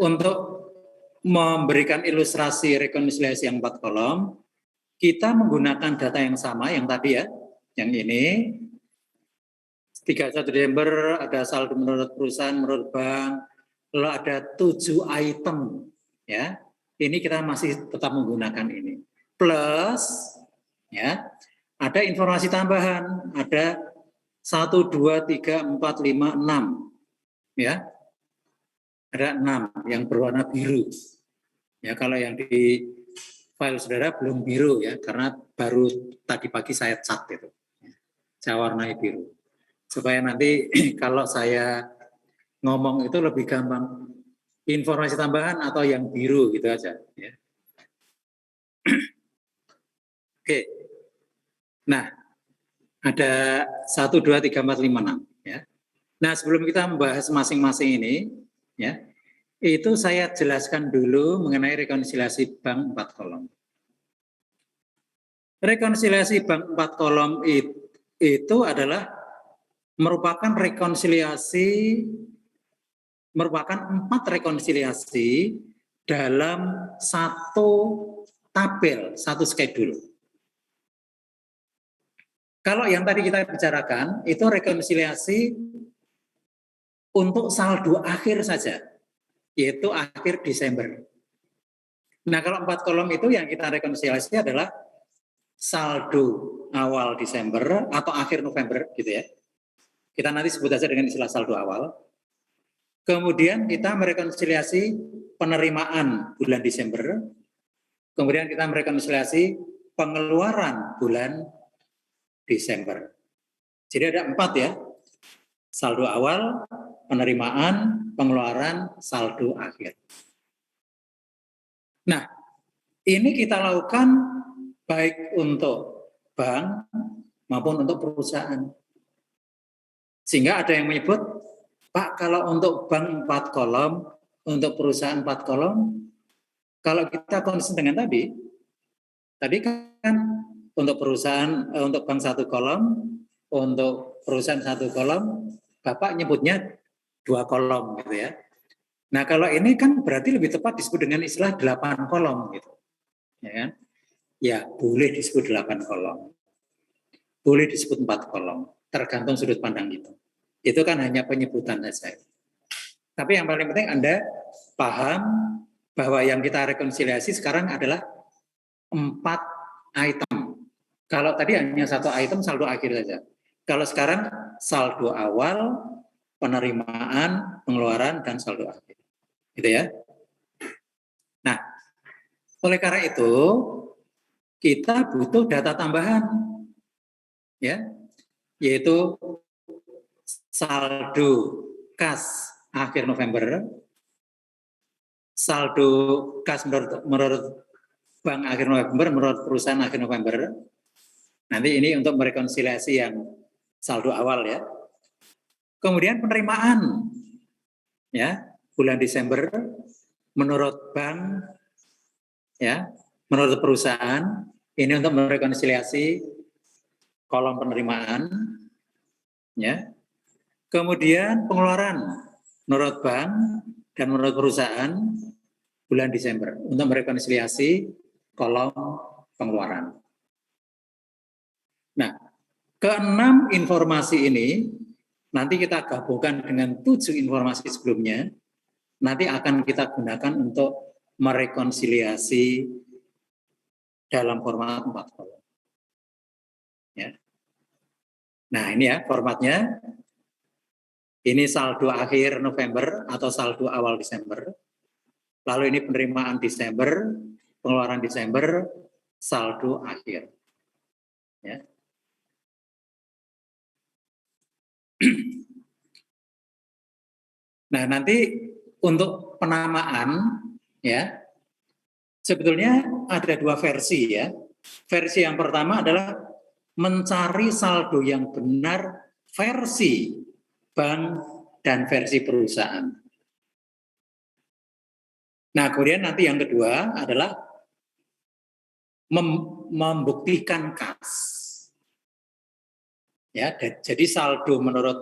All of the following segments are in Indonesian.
untuk memberikan ilustrasi rekonsiliasi yang 4 kolom, kita menggunakan data yang sama yang tadi ya, yang ini 31 Desember ada saldo menurut perusahaan, menurut bank, lalu ada 7 item ya. Ini kita masih tetap menggunakan ini. Plus ya, ada informasi tambahan, ada 1 2 3 4 5 6 ya. Ada 6 yang berwarna biru. Ya, kalau yang di file saudara belum biru ya, karena baru tadi pagi saya cat itu. Saya warnai biru. Supaya nanti kalau saya ngomong itu lebih gampang. Informasi tambahan atau yang biru gitu aja. Ya. Oke. Nah, ada 1, 2, 3, 4, 5, 6. Ya. Nah, sebelum kita membahas masing-masing ini, ya, itu saya jelaskan dulu mengenai rekonsiliasi bank 4 kolom. Rekonsiliasi bank 4 kolom itu adalah merupakan 4 rekonsiliasi dalam satu tabel, satu schedule. Kalau yang tadi kita bicarakan, itu rekonsiliasi untuk saldo akhir saja, yaitu akhir Desember. Nah, kalau 4 kolom itu yang kita rekonsiliasi adalah saldo awal Desember atau akhir November gitu ya. Kita nanti sebut saja dengan istilah saldo awal. Kemudian kita merekonsiliasi penerimaan bulan Desember. Kemudian kita merekonsiliasi pengeluaran bulan Desember. Jadi ada 4 ya. Saldo awal, penerimaan, pengeluaran, saldo akhir. Nah, ini kita lakukan baik untuk bank maupun untuk perusahaan. Sehingga ada yang menyebut, Pak, kalau untuk bank 4 kolom, untuk perusahaan 4 kolom, kalau kita konsisten dengan tadi kan untuk perusahaan, untuk bank 1 kolom, untuk perusahaan 1 kolom, Bapak nyebutnya 2 kolom gitu ya. Nah, kalau ini kan berarti lebih tepat disebut dengan istilah 8 kolom gitu. Ya kan? Ya, boleh disebut 8 kolom. Boleh disebut 4 kolom, tergantung sudut pandang itu. Itu kan hanya penyebutan saja. Tapi yang paling penting Anda paham bahwa yang kita rekonsiliasi sekarang adalah 4 item. Kalau tadi hanya 1 item saldo akhir saja. Kalau sekarang saldo awal, penerimaan, pengeluaran, dan saldo akhir. Gitu ya. Nah, oleh karena itu kita butuh data tambahan, ya, yaitu saldo kas akhir November, saldo kas menurut bank akhir November, menurut perusahaan akhir November. Nanti ini untuk merekonsiliasi yang saldo awal ya. Kemudian penerimaan, ya, bulan Desember menurut bank, ya, menurut perusahaan. Ini untuk merekonsiliasi kolom penerimaan, ya. Kemudian pengeluaran menurut bank dan menurut perusahaan bulan Desember untuk merekonsiliasi kolom pengeluaran. Nah, ke-6 informasi ini nanti kita gabungkan dengan 7 informasi sebelumnya, nanti akan kita gunakan untuk merekonsiliasi dalam format 4 kolom. Ya. Nah, ini ya formatnya. Ini saldo akhir November atau saldo awal Desember. Lalu ini penerimaan Desember, pengeluaran Desember, saldo akhir. Ya. Nah, nanti untuk penamaan, ya, sebetulnya ada 2 versi ya. Versi yang pertama adalah mencari saldo yang benar versi bank dan versi perusahaan. Nah, kemudian nanti yang kedua adalah membuktikan kas. Ya, jadi saldo menurut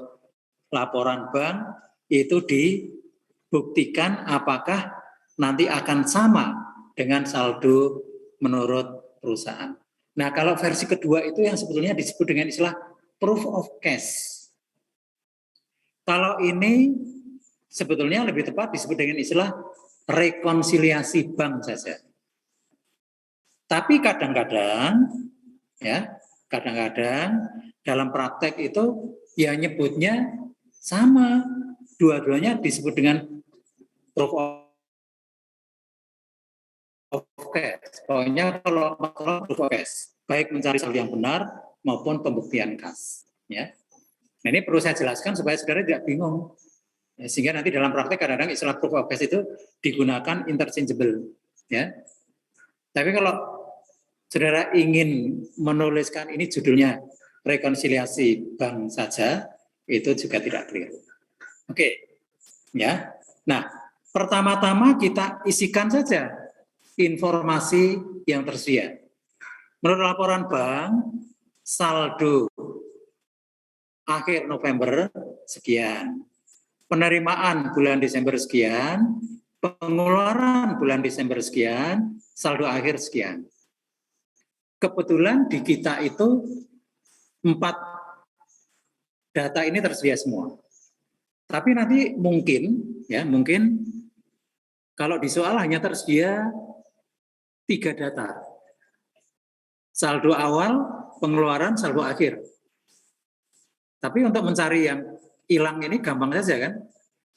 laporan bank itu buktikan apakah nanti akan sama dengan saldo menurut perusahaan. Nah, kalau versi kedua itu yang sebetulnya disebut dengan istilah proof of cash. Kalau ini sebetulnya lebih tepat disebut dengan istilah rekonsiliasi bank saja. Tapi kadang-kadang dalam praktek itu ya nyebutnya sama, dua-duanya disebut dengan proof of cash. Pokoknya kalau proof of cash, baik mencari saldo yang benar maupun pembuktian kas. Ya. Nah, ini perlu saya jelaskan supaya saudara tidak bingung. Ya, sehingga nanti dalam praktek kadang-kadang istilah proof of cash itu digunakan interchangeable. Ya. Tapi kalau saudara ingin menuliskan ini judulnya rekonsiliasi bank saja, itu juga tidak clear. Oke. Ya. Nah, pertama-tama kita isikan saja informasi yang tersedia. Menurut laporan bank, saldo akhir November sekian, penerimaan bulan Desember sekian, pengeluaran bulan Desember sekian, saldo akhir sekian. Kebetulan di kita itu 4 data ini tersedia semua. Tapi nanti mungkin kalau di soal hanya tersedia 3 data. Saldo awal, pengeluaran, saldo akhir. Tapi untuk mencari yang hilang ini gampang saja kan?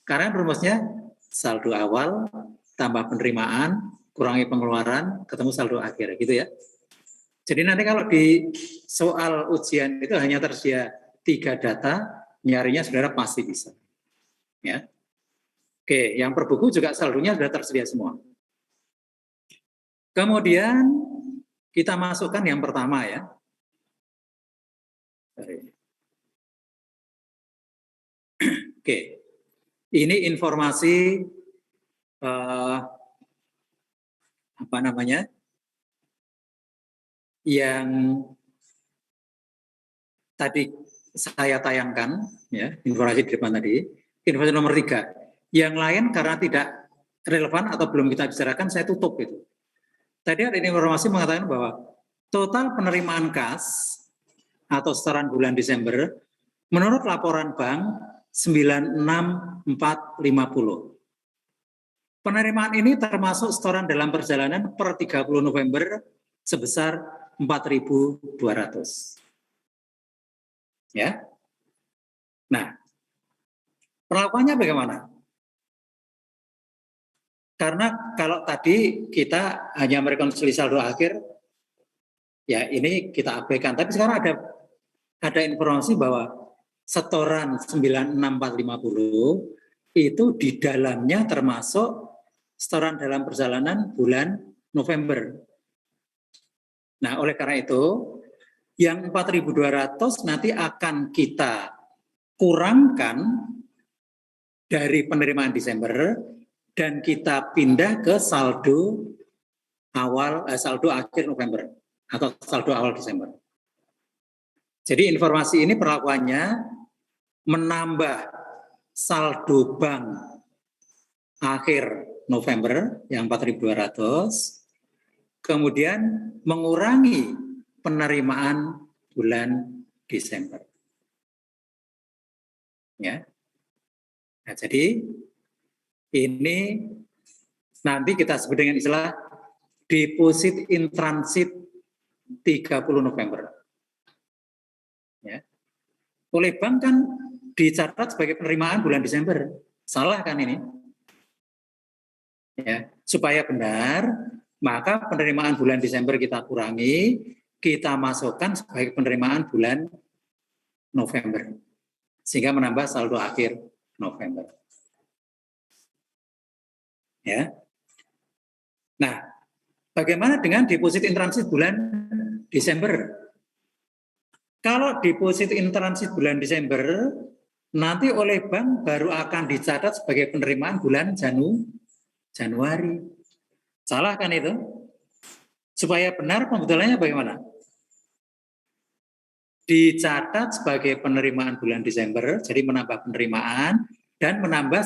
Karena rumusnya saldo awal tambah penerimaan kurangi pengeluaran ketemu saldo akhir gitu ya. Jadi nanti kalau di soal ujian itu hanya tersedia 3 data, nyarinya saudara pasti bisa. Ya. Oke, yang per buku juga saldonya sudah tersedia semua. Kemudian kita masukkan yang pertama ya. Oke, ini informasi yang tadi saya tayangkan, ya, informasi di depan tadi, informasi nomor 3. Yang lain karena tidak relevan atau belum kita bicarakan, saya tutup itu. Tadi ada informasi mengatakan bahwa total penerimaan kas atau setoran bulan Desember menurut laporan bank 96.450. Penerimaan ini termasuk setoran dalam perjalanan per 30 November sebesar 4.200. Ya. Nah, perlakuannya bagaimana? Karena kalau tadi kita hanya merekonsiliasi saldo akhir, ya ini kita abaikan. Tapi sekarang ada informasi bahwa setoran 96.450 itu di dalamnya termasuk setoran dalam perjalanan bulan November. Nah, oleh karena itu, yang 4.200 nanti akan kita kurangkan dari penerimaan Desember dan kita pindah ke saldo akhir November atau saldo awal Desember. Jadi informasi ini perlakuannya menambah saldo bank akhir November yang 4.200, kemudian mengurangi penerimaan bulan Desember. Ya. Nah, jadi ini nanti kita sebut dengan istilah deposit in transit 30 November. Ya. Oleh bank kan dicatat sebagai penerimaan bulan Desember. Salah kan ini? Ya, supaya benar, maka penerimaan bulan Desember kita kurangi, kita masukkan sebagai penerimaan bulan November. Sehingga menambah saldo akhir November. Ya. Nah, bagaimana dengan deposit in transit bulan Desember? Kalau deposit in transit bulan Desember, nanti oleh bank baru akan dicatat sebagai penerimaan bulan Januari. Salah kan itu? Supaya benar pembetulannya bagaimana? Dicatat sebagai penerimaan bulan Desember, jadi menambah penerimaan dan menambah